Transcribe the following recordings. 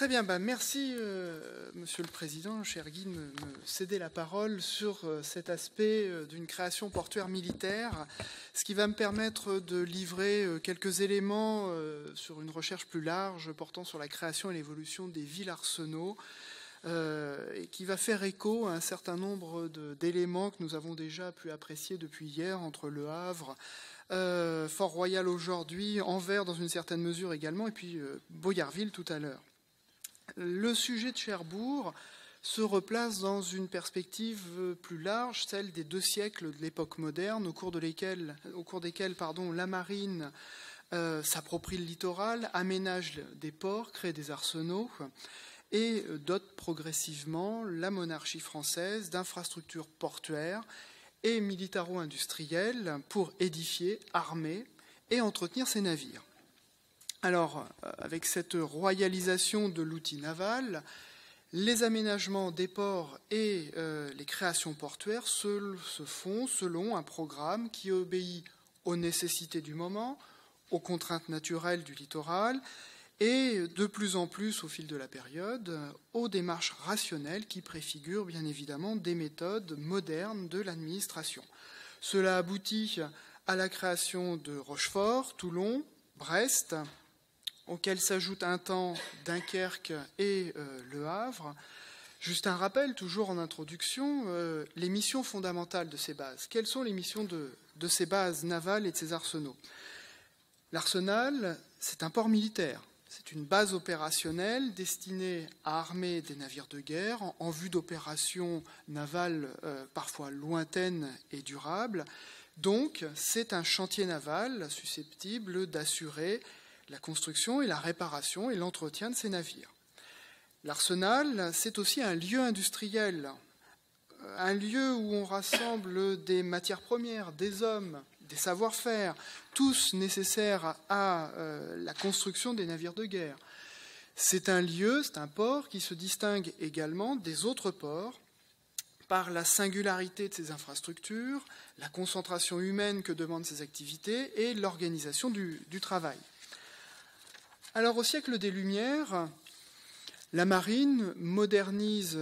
Très bien, merci Monsieur le Président, cher Guy, de me céder la parole sur cet aspect d'une création portuaire militaire, ce qui va me permettre de livrer quelques éléments sur une recherche plus large portant sur la création et l'évolution des villes-arsenaux, et qui va faire écho à un certain nombre d'éléments que nous avons déjà pu apprécier depuis hier entre Le Havre, Fort-Royal aujourd'hui, Anvers dans une certaine mesure également, et puis Boyarville tout à l'heure. Le sujet de Cherbourg se replace dans une perspective plus large, celle des 2 siècles de l'époque moderne, au cours desquels la marine s'approprie le littoral, aménage des ports, crée des arsenaux et dote progressivement la monarchie française d'infrastructures portuaires et militaro-industrielles pour édifier, armer et entretenir ses navires. Alors, avec cette royalisation de l'outil naval, les aménagements des ports et les créations portuaires se font selon un programme qui obéit aux nécessités du moment, aux contraintes naturelles du littoral et de plus en plus, au fil de la période, aux démarches rationnelles qui préfigurent bien évidemment des méthodes modernes de l'administration. Cela aboutit à la création de Rochefort, Toulon, Brest, auquel s'ajoute un temps Dunkerque et Le Havre. Juste un rappel, toujours en introduction, les missions fondamentales de ces bases. Quelles sont les missions de ces bases navales et de ces arsenaux? L'arsenal, c'est un port militaire. C'est une base opérationnelle destinée à armer des navires de guerre en vue d'opérations navales parfois lointaines et durables. Donc, c'est un chantier naval susceptible d'assurer la construction et la réparation et l'entretien de ces navires. L'arsenal, c'est aussi un lieu industriel, un lieu où on rassemble des matières premières, des hommes, des savoir-faire, tous nécessaires à la construction des navires de guerre. C'est un lieu, c'est un port qui se distingue également des autres ports par la singularité de ses infrastructures, la concentration humaine que demandent ses activités et l'organisation du travail. Alors, au siècle des Lumières, la marine modernise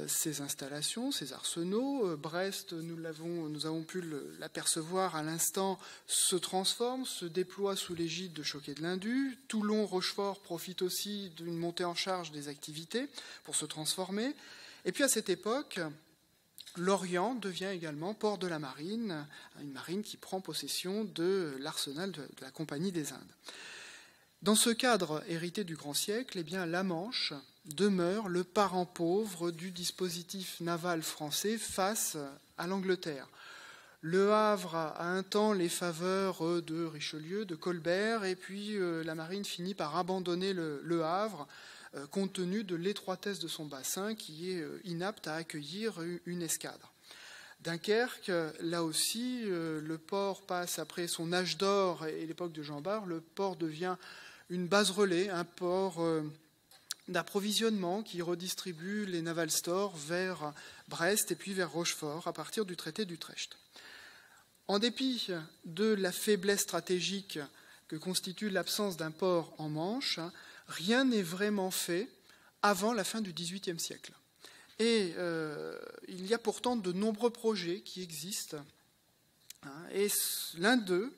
ses installations, ses arsenaux. Brest, nous avons pu l'apercevoir à l'instant, se transforme, se déploie sous l'égide de Choquet de l'Indu. Toulon, Rochefort profitent aussi d'une montée en charge des activités pour se transformer. Et puis à cette époque, Lorient devient également port de la marine, une marine qui prend possession de l'arsenal de la Compagnie des Indes. Dans ce cadre hérité du grand siècle, eh bien, la Manche demeure le parent pauvre du dispositif naval français face à l'Angleterre. Le Havre a un temps les faveurs de Richelieu, de Colbert, et puis la marine finit par abandonner le Havre compte tenu de l'étroitesse de son bassin qui est inapte à accueillir une escadre. Dunkerque, là aussi, le port passe après son âge d'or et l'époque de Jean Bart, le port devient une base relais, un port d'approvisionnement qui redistribue les naval stores vers Brest et puis vers Rochefort à partir du traité d'Utrecht. En dépit de la faiblesse stratégique que constitue l'absence d'un port en Manche, rien n'est vraiment fait avant la fin du XVIIIe siècle. Et il y a pourtant de nombreux projets qui existent, et l'un d'eux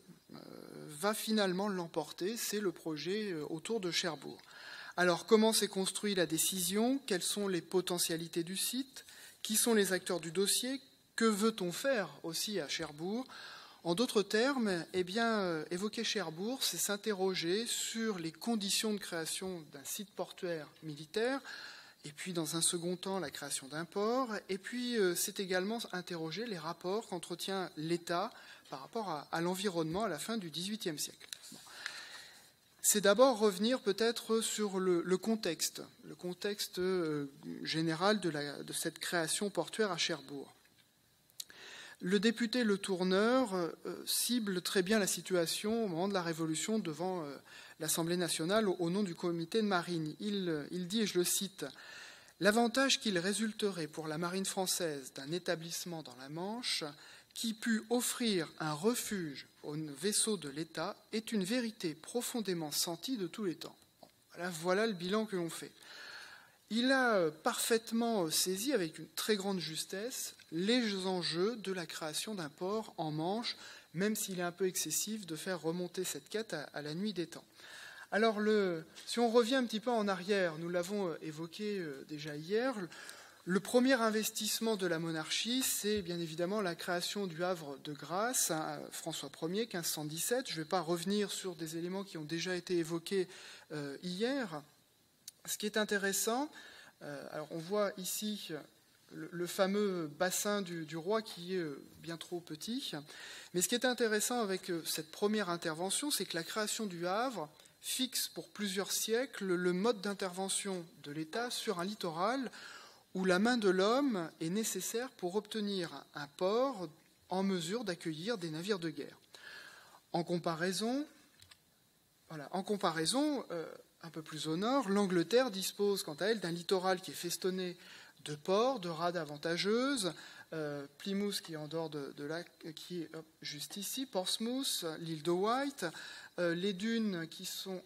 va finalement l'emporter, c'est le projet autour de Cherbourg. Alors, comment s'est construite la décision? Quelles sont les potentialités du site? Qui sont les acteurs du dossier? Que veut-on faire aussi à Cherbourg? En d'autres termes, évoquer Cherbourg, c'est s'interroger sur les conditions de création d'un site portuaire militaire, et puis dans un second temps la création d'un port, et puis c'est également interroger les rapports qu'entretient l'État par rapport à l'environnement à la fin du XVIIIe siècle. Bon. C'est d'abord revenir peut-être sur le contexte général de cette création portuaire à Cherbourg. Le député Le Tourneur cible très bien la situation au moment de la Révolution devant l'Assemblée nationale au nom du comité de marine. Il dit, et je le cite, « L'avantage qu'il résulterait pour la marine française d'un établissement dans la Manche qui put offrir un refuge aux vaisseaux de l'État est une vérité profondément sentie de tous les temps. » Voilà le bilan que l'on fait. Il a parfaitement saisi, avec une très grande justesse, les enjeux de la création d'un port en Manche, même s'il est un peu excessif de faire remonter cette quête à la nuit des temps. Alors, si on revient un petit peu en arrière, nous l'avons évoqué déjà hier, le premier investissement de la monarchie, c'est bien évidemment la création du Havre de Grâce, François Ier, 1517. Je ne vais pas revenir sur des éléments qui ont déjà été évoqués hier. Ce qui est intéressant, alors on voit ici le fameux bassin du roi qui est bien trop petit, mais ce qui est intéressant avec cette première intervention, c'est que la création du Havre fixe pour plusieurs siècles le mode d'intervention de l'État sur un littoral où la main de l'homme est nécessaire pour obtenir un port en mesure d'accueillir des navires de guerre. En comparaison, un peu plus au nord, l'Angleterre dispose quant à elle d'un littoral qui est festonné de ports, de rades avantageuses, Plymouth qui est en dehors qui est juste ici, Portsmouth, l'île de Wight, les dunes qui sont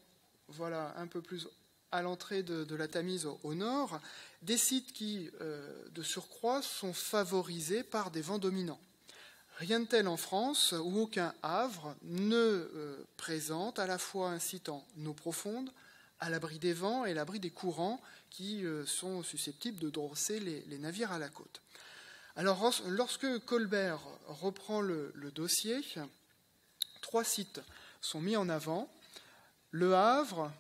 un peu plus à l'entrée de la Tamise au nord, des sites qui, de surcroît, sont favorisés par des vents dominants. Rien de tel en France, où aucun havre ne présente à la fois un site en eau profonde, à l'abri des vents et à l'abri des courants qui sont susceptibles de drosser les navires à la côte. Alors, lorsque Colbert reprend le dossier, 3 sites sont mis en avant: Le Havre,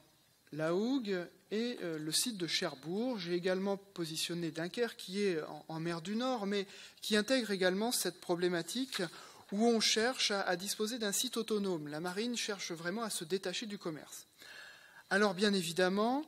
la Hougue et le site de Cherbourg. J'ai également positionné Dunkerque, qui est en mer du Nord, mais qui intègre également cette problématique où on cherche à disposer d'un site autonome. La marine cherche vraiment à se détacher du commerce. Alors, bien évidemment,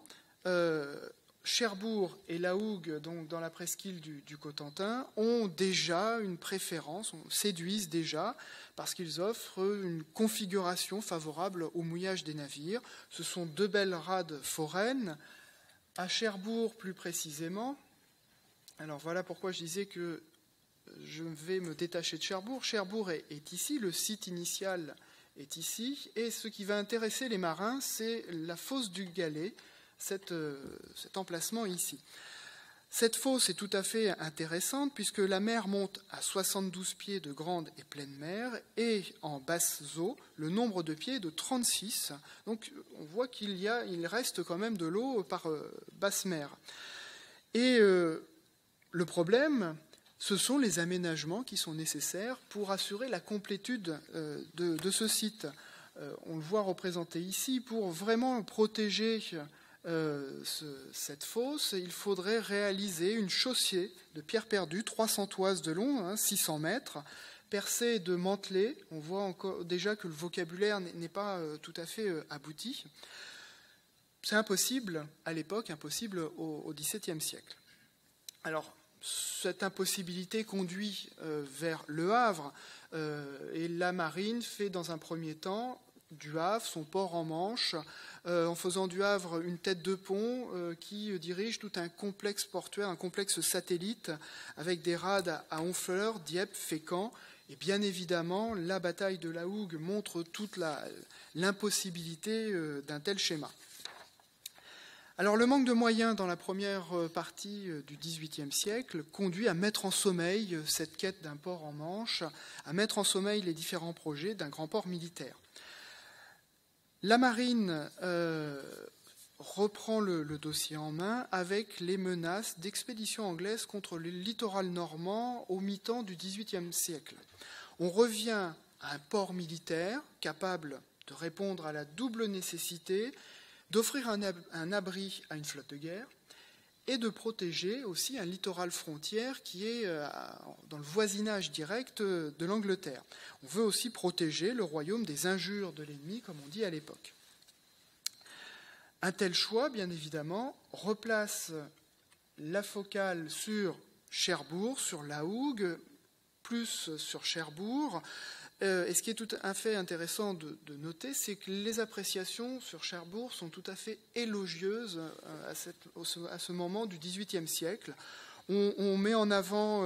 Cherbourg et la Hougue, donc dans la presqu'île du Cotentin, ont déjà une préférence, séduisent déjà, parce qu'ils offrent une configuration favorable au mouillage des navires. Ce sont 2 belles rades foraines. À Cherbourg, plus précisément, alors voilà pourquoi je disais que je vais me détacher de Cherbourg. Cherbourg est ici, le site initial est ici, et ce qui va intéresser les marins, c'est la fosse du Galet, cet emplacement ici. Cette fosse est tout à fait intéressante puisque la mer monte à 72 pieds de grande et pleine mer, et en basse eau, le nombre de pieds est de 36. Donc on voit qu'il reste quand même de l'eau par basse mer. Et le problème, ce sont les aménagements qui sont nécessaires pour assurer la complétude de ce site. On le voit représenté ici. Pour vraiment protéger cette fosse, il faudrait réaliser une chaussée de pierres perdues, 300 toises de long, 600 mètres, percée de mantelets. On voit encore déjà que le vocabulaire n'est pas tout à fait abouti. C'est impossible à l'époque, impossible au XVIIe siècle. Alors, cette impossibilité conduit vers Le Havre, et la marine fait dans un premier temps du Havre son port en Manche, en faisant du Havre une tête de pont qui dirige tout un complexe portuaire, un complexe satellite avec des rades à Honfleur, Dieppe, Fécamp. Et bien évidemment, la bataille de la Hougue montre toute l'impossibilité d'un tel schéma. Alors, le manque de moyens dans la première partie du XVIIIe siècle conduit à mettre en sommeil cette quête d'un port en Manche, à mettre en sommeil les différents projets d'un grand port militaire. La marine reprend le dossier en main avec les menaces d'expéditions anglaises contre le littoral normand au mi-temps du XVIIIe siècle. On revient à un port militaire capable de répondre à la double nécessité d'offrir un abri à une flotte de guerre et de protéger aussi un littoral frontière qui est dans le voisinage direct de l'Angleterre. On veut aussi protéger le royaume des injures de l'ennemi, comme on dit à l'époque. Un tel choix, bien évidemment, replace la focale sur Cherbourg, sur la Hougue, plus sur Cherbourg. Et ce qui est tout à fait intéressant de noter, c'est que les appréciations sur Cherbourg sont tout à fait élogieuses à ce moment du XVIIIe siècle. On met en avant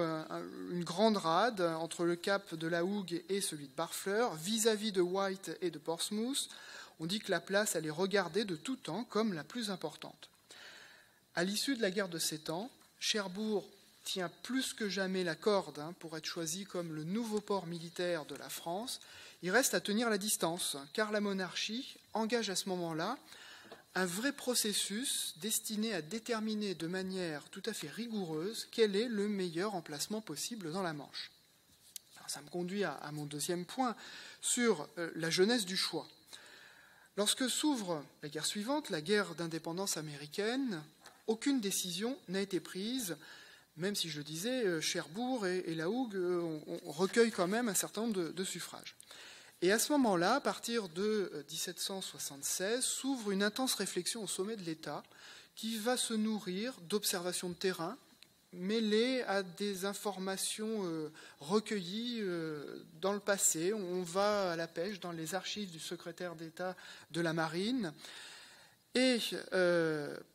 une grande rade entre le cap de la Hougue et celui de Barfleur, vis-à-vis de Wight et de Portsmouth. On dit que la place, elle est regardée de tout temps comme la plus importante. À l'issue de la guerre de 7 ans, Cherbourg tient plus que jamais la corde pour être choisi comme le nouveau port militaire de la France. Il reste à tenir la distance, car la monarchie engage à ce moment-là un vrai processus destiné à déterminer de manière tout à fait rigoureuse quel est le meilleur emplacement possible dans la Manche. Alors, ça me conduit à mon deuxième point sur la jeunesse du choix. Lorsque s'ouvre la guerre suivante, la guerre d'indépendance américaine, aucune décision n'a été prise, même si je le disais, Cherbourg et la Hougue on recueille quand même un certain nombre de suffrages. Et à ce moment-là, à partir de 1776, s'ouvre une intense réflexion au sommet de l'État qui va se nourrir d'observations de terrain mêlées à des informations recueillies dans le passé. On va à la pêche dans les archives du secrétaire d'État de la Marine. Et,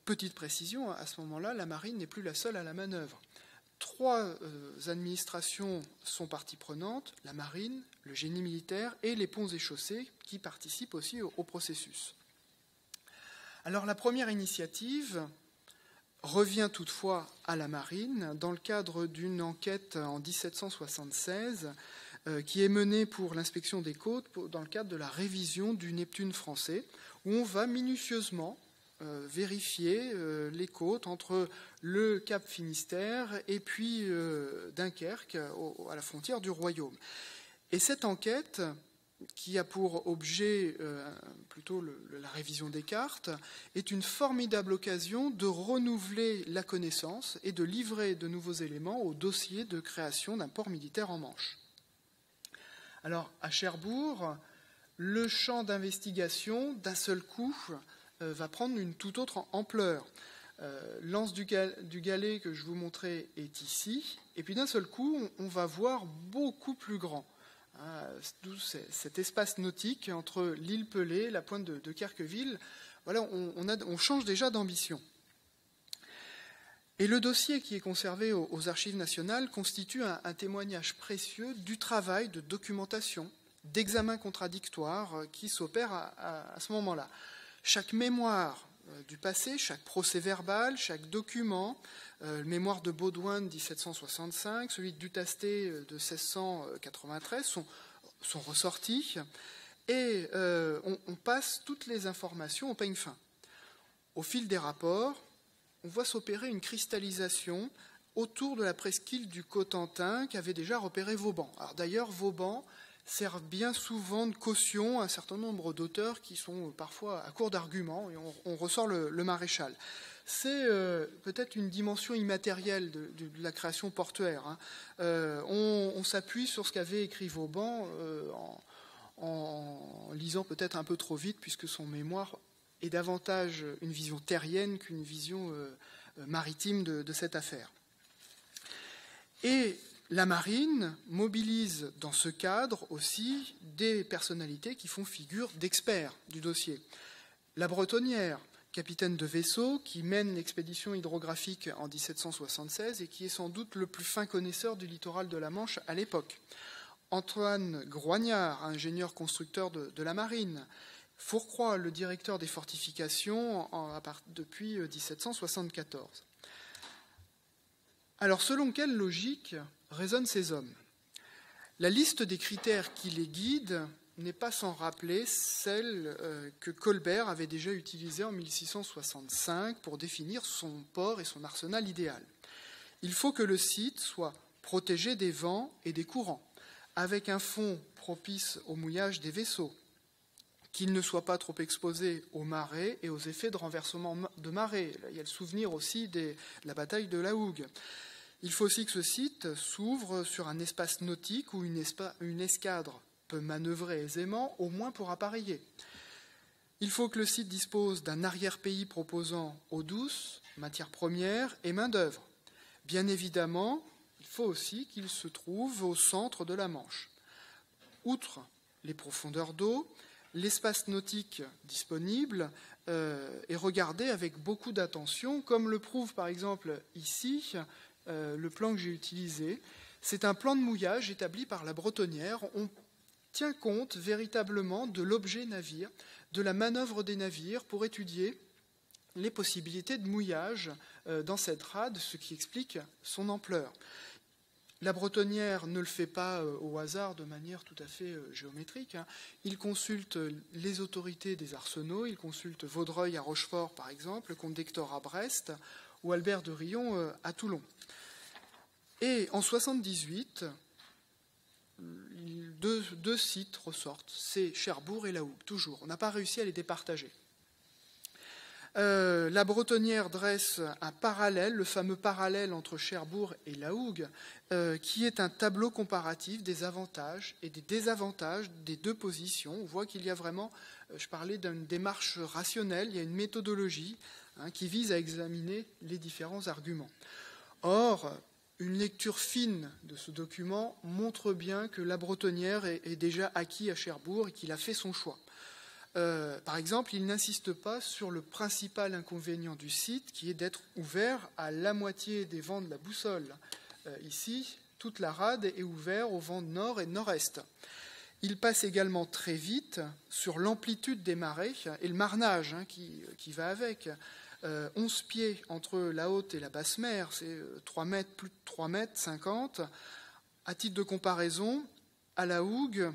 petite précision, à ce moment-là, la Marine n'est plus la seule à la manœuvre. 3 administrations sont partie prenante, la Marine, le génie militaire et les ponts et chaussées qui participent aussi au processus. Alors la première initiative revient toutefois à la Marine dans le cadre d'une enquête en 1776 qui est menée pour l'inspection des côtes dans le cadre de la révision du Neptune français, où on va minutieusement vérifier les côtes entre le Cap Finistère et puis Dunkerque, à la frontière du Royaume. Et cette enquête, qui a pour objet plutôt la révision des cartes, est une formidable occasion de renouveler la connaissance et de livrer de nouveaux éléments au dossier de création d'un port militaire en Manche. Alors, à Cherbourg, le champ d'investigation, d'un seul coup, va prendre une toute autre ampleur. L'anse du Galet que je vous montrais est ici, et puis d'un seul coup, on va voir beaucoup plus grand. D'où cet espace nautique entre l'île Pelée, la pointe de Querqueville. Voilà, on change déjà d'ambition. Et le dossier qui est conservé aux Archives nationales constitue un témoignage précieux du travail de documentation, d'examen contradictoire qui s'opère à ce moment-là. Chaque mémoire du passé, chaque procès-verbal, chaque document, le mémoire de Baudouin de 1765, celui de Dutasté de 1693 sont ressortis et on passe toutes les informations au peigne fin. Au fil des rapports, on voit s'opérer une cristallisation autour de la presqu'île du Cotentin qu'avait déjà repéré Vauban. Alors d'ailleurs, Vauban sert bien souvent de caution à un certain nombre d'auteurs qui sont parfois à court d'arguments, et on ressort le maréchal. C'est peut-être une dimension immatérielle de la création portuaire. On s'appuie sur ce qu'avait écrit Vauban en lisant peut-être un peu trop vite, puisque son mémoire est davantage une vision terrienne qu'une vision maritime de cette affaire. Et la Marine mobilise dans ce cadre aussi des personnalités qui font figure d'experts du dossier. La Bretonnière, capitaine de vaisseau, qui mène l'expédition hydrographique en 1776 et qui est sans doute le plus fin connaisseur du littoral de la Manche à l'époque. Antoine Groignard, ingénieur constructeur de la Marine. Fourcroy, le directeur des fortifications depuis 1774. Alors, selon quelle logique raisonnent ces hommes? La liste des critères qui les guident n'est pas sans rappeler celle que Colbert avait déjà utilisée en 1665 pour définir son port et son arsenal idéal. Il faut que le site soit protégé des vents et des courants, avec un fond propice au mouillage des vaisseaux, qu'il ne soit pas trop exposé aux marées et aux effets de renversement de marée. Il y a le souvenir aussi de la bataille de la Hougue. Il faut aussi que ce site s'ouvre sur un espace nautique où une escadre peut manœuvrer aisément, au moins pour appareiller. Il faut que le site dispose d'un arrière-pays proposant eau douce, matières premières et main-d'œuvre. Bien évidemment, il faut aussi qu'il se trouve au centre de la Manche. Outre les profondeurs d'eau, l'espace nautique disponible est regardé avec beaucoup d'attention, comme le prouve par exemple ici le plan que j'ai utilisé. C'est un plan de mouillage établi par la Bretonnière. tient compte véritablement de l'objet navire, de la manœuvre des navires pour étudier les possibilités de mouillage dans cette rade, ce qui explique son ampleur. La Bretonnière ne le fait pas au hasard de manière tout à fait géométrique. Il consulte les autorités des arsenaux, il consulte Vaudreuil à Rochefort par exemple, le comte d'Hector à Brest ou Albert de Rion à Toulon. Et en 78, deux sites ressortent, c'est Cherbourg et La Hougue, toujours. On n'a pas réussi à les départager. La Bretonnière dresse un parallèle, le fameux parallèle entre Cherbourg et La Hougue, qui est un tableau comparatif des avantages et des désavantages des deux positions. On voit qu'il y a vraiment, je parlais d'une démarche rationnelle, il y a une méthodologie qui vise à examiner les différents arguments. Or, une lecture fine de ce document montre bien que la Bretonnière est déjà acquis à Cherbourg et qu'il a fait son choix. Par exemple, il n'insiste pas sur le principal inconvénient du site, qui est d'être ouvert à la moitié des vents de la boussole. Ici, toute la rade est ouverte au vent nord et nord-est. Il passe également très vite sur l'amplitude des marées et le marnage qui va avec. 11 pieds entre la haute et la basse mer, c'est 3 mètres, plus de 3 mètres 50. À titre de comparaison, à la Hougue,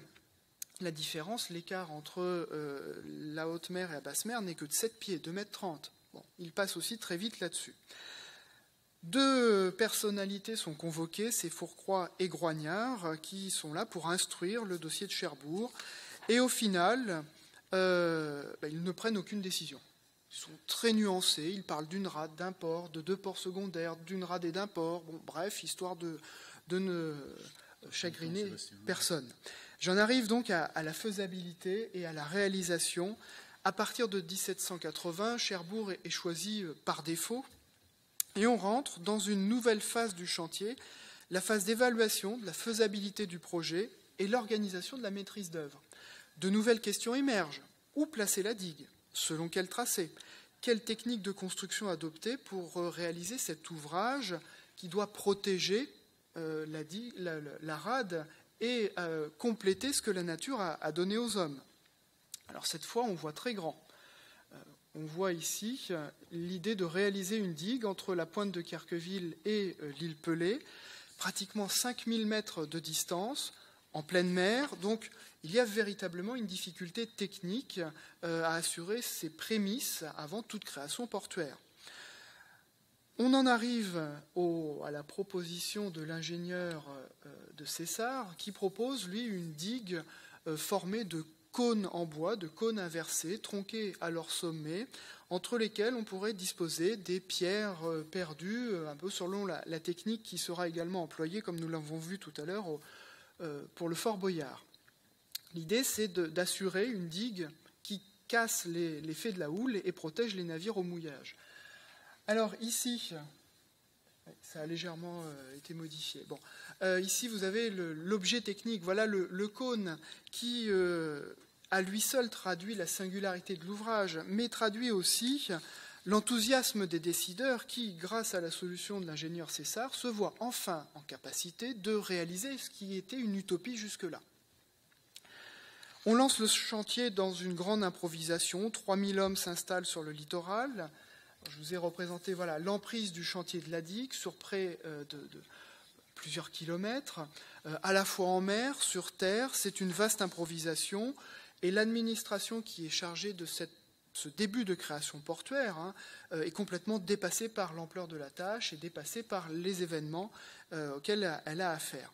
la différence, l'écart entre la haute mer et la basse mer n'est que de 7 pieds, 2 mètres 30. Bon, il passe aussi très vite là-dessus. Deux personnalités sont convoquées, c'est Fourcroy et Groignard, qui sont là pour instruire le dossier de Cherbourg. Et au final, ils ne prennent aucune décision. Ils sont très nuancés, ils parlent d'une rade, d'un port, de 2 ports secondaires, d'une rade et d'un port. Bon, bref, histoire de ne chagriner personne. J'en arrive donc à la faisabilité et à la réalisation. À partir de 1780, Cherbourg est choisi par défaut et on rentre dans une nouvelle phase du chantier, la phase d'évaluation de la faisabilité du projet et l'organisation de la maîtrise d'œuvre. De nouvelles questions émergent. Où placer la digue? Selon quel tracé? Quelle technique de construction adopter pour réaliser cet ouvrage qui doit protéger la rade et compléter ce que la nature a donné aux hommes? Alors cette fois, on voit très grand. On voit ici l'idée de réaliser une digue entre la pointe de Querqueville et l'île Pelée, pratiquement 5000 mètres de distance, en pleine mer. Donc il y a véritablement une difficulté technique à assurer ces prémices avant toute création portuaire. On en arrive à la proposition de l'ingénieur de Cessart, qui propose, lui, une digue formée de cônes en bois, de cônes inversés, tronqués à leur sommet, entre lesquels on pourrait disposer des pierres perdues, un peu selon la technique qui sera également employée, comme nous l'avons vu tout à l'heure, pour le Fort Boyard. L'idée, c'est d'assurer une digue qui casse l'effet de la houle et protège les navires au mouillage. Alors ici, ça a légèrement été modifié. Bon, ici, vous avez l'objet technique. Voilà le cône qui, à lui seul, traduit la singularité de l'ouvrage, mais traduit aussi l'enthousiasme des décideurs qui, grâce à la solution de l'ingénieur Cessart, se voient enfin en capacité de réaliser ce qui était une utopie jusque-là. On lance le chantier dans une grande improvisation. 3000 hommes s'installent sur le littoral. Je vous ai représenté l'emprise du chantier de la digue sur près de plusieurs kilomètres, à la fois en mer, sur terre. C'est une vaste improvisation. Et l'administration qui est chargée de ce début de création portuaire est complètement dépassée par l'ampleur de la tâche et dépassée par les événements auxquels elle a affaire.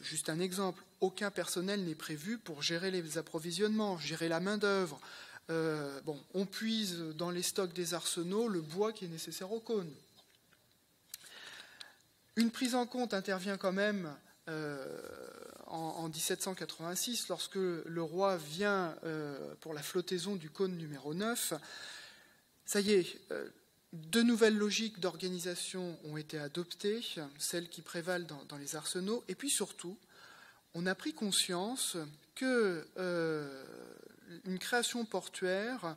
Juste un exemple, aucun personnel n'est prévu pour gérer les approvisionnements, gérer la main-d'œuvre. On puise dans les stocks des arsenaux le bois qui est nécessaire aux cônes. Une prise en compte intervient quand même en 1786, lorsque le roi vient pour la flottaison du cône numéro 9. Ça y est, de nouvelles logiques d'organisation ont été adoptées, celles qui prévalent dans les arsenaux, et puis surtout, on a pris conscience que une création portuaire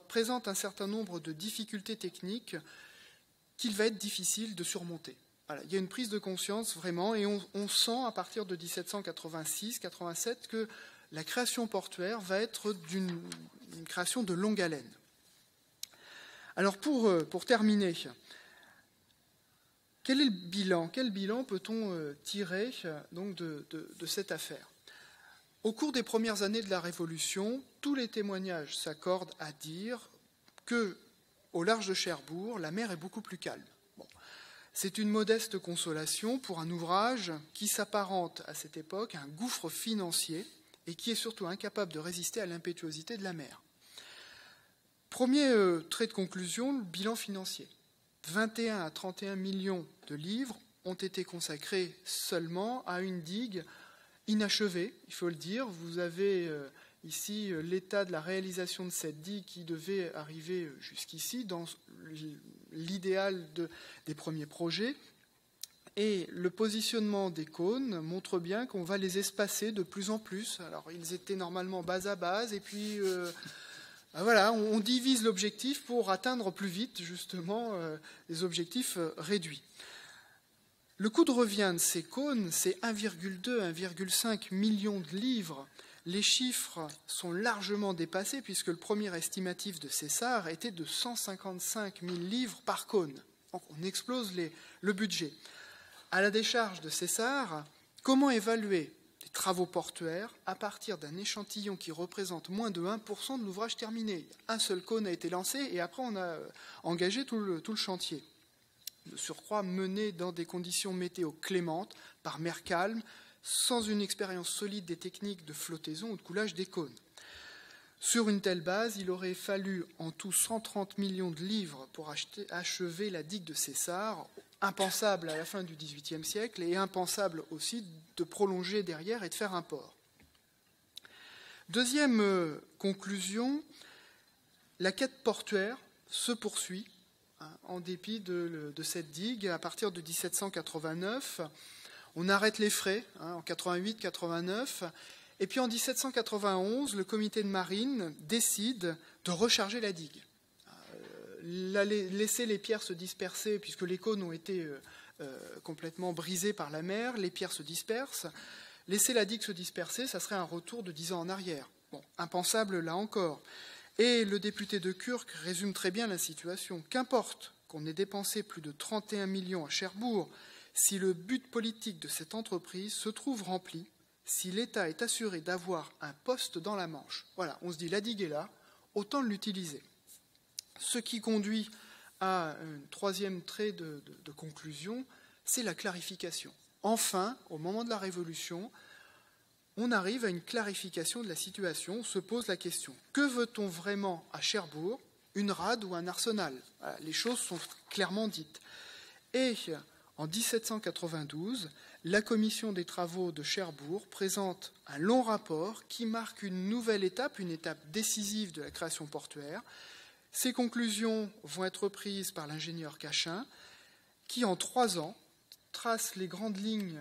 présente un certain nombre de difficultés techniques qu'il va être difficile de surmonter. Voilà, il y a une prise de conscience vraiment, et on sent à partir de 1786-87 que la création portuaire va être une création de longue haleine. Alors pour terminer, quel est le bilan? Quel bilan peut-on tirer donc de cette affaire? Au cours des premières années de la Révolution, tous les témoignages s'accordent à dire que, au large de Cherbourg, la mer est beaucoup plus calme. Bon. C'est une modeste consolation pour un ouvrage qui s'apparente à cette époque à un gouffre financier et qui est surtout incapable de résister à l'impétuosité de la mer. Premier trait de conclusion, le bilan financier. 21 à 31 millions de livres ont été consacrés seulement à une digue inachevée, il faut le dire. Vous avez ici l'état de la réalisation de cette digue qui devait arriver jusqu'ici, dans l'idéal des premiers projets. Et le positionnement des cônes montre bien qu'on va les espacer de plus en plus. Alors, ils étaient normalement base à base, et puis voilà, on divise l'objectif pour atteindre plus vite, justement, les objectifs réduits. Le coût de revient de ces cônes, c'est 1,2-1,5 million de livres. Les chiffres sont largement dépassés, puisque le premier estimatif de César était de 155 000 livres par cône. Donc, on explose le budget. À la décharge de César, comment évaluer les travaux portuaires à partir d'un échantillon qui représente moins de 1% de l'ouvrage terminé? Un seul cône a été lancé et après on a engagé tout le chantier. De surcroît, mené dans des conditions météo clémentes, par mer calme, sans une expérience solide des techniques de flottaison ou de coulage des cônes. Sur une telle base, il aurait fallu en tout 130 millions de livres pour achever la digue de César, impensable à la fin du XVIIIe siècle et impensable aussi de prolonger derrière et de faire un port. Deuxième conclusion, la quête portuaire se poursuit en dépit de cette digue. À partir de 1789, on arrête les frais en 88-89. Et puis en 1791, le comité de marine décide de recharger la digue. Laisser les pierres se disperser, puisque les cônes ont été complètement brisés par la mer, les pierres se dispersent. Laisser la digue se disperser, ça serait un retour de 10 ans en arrière. Bon, impensable là encore. Et le député de Curc résume très bien la situation. Qu'importe qu'on ait dépensé plus de 31 millions à Cherbourg, si le but politique de cette entreprise se trouve rempli, si l'État est assuré d'avoir un poste dans la Manche. Voilà, on se dit la digue est là, autant l'utiliser. Ce qui conduit à un troisième trait de conclusion, c'est la clarification. Enfin, au moment de la Révolution, on arrive à une clarification de la situation. On se pose la question, que veut-on vraiment à Cherbourg? Une rade ou un arsenal? Voilà, les choses sont clairement dites. Et en 1792, la commission des travaux de Cherbourg présente un long rapport qui marque une nouvelle étape, une étape décisive de la création portuaire. Ces conclusions vont être prises par l'ingénieur Cachin, qui en 3 ans trace les grandes lignes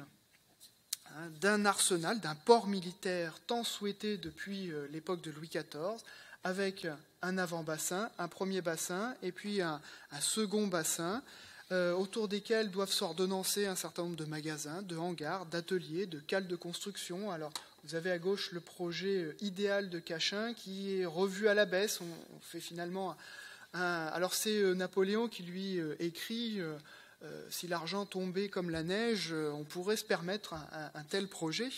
d'un arsenal, d'un port militaire tant souhaité depuis l'époque de Louis XIV, avec un avant-bassin, un premier bassin et puis un second bassin, autour desquels doivent s'ordonnancer un certain nombre de magasins, de hangars, d'ateliers, de cales de construction. Alors, vous avez à gauche le projet idéal de Cachin qui est revu à la baisse. On fait finalement alors c'est Napoléon qui lui écrit si l'argent tombait comme la neige, on pourrait se permettre un tel projet.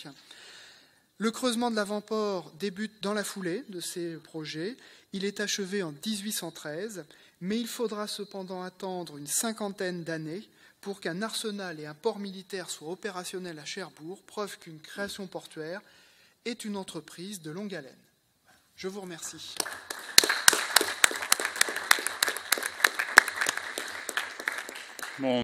Le creusement de l'avant-port débute dans la foulée de ces projets. Il est achevé en 1813, mais il faudra cependant attendre une 50aine d'années pour qu'un arsenal et un port militaire soient opérationnels à Cherbourg, preuve qu'une création portuaire est une entreprise de longue haleine. Je vous remercie. Bon.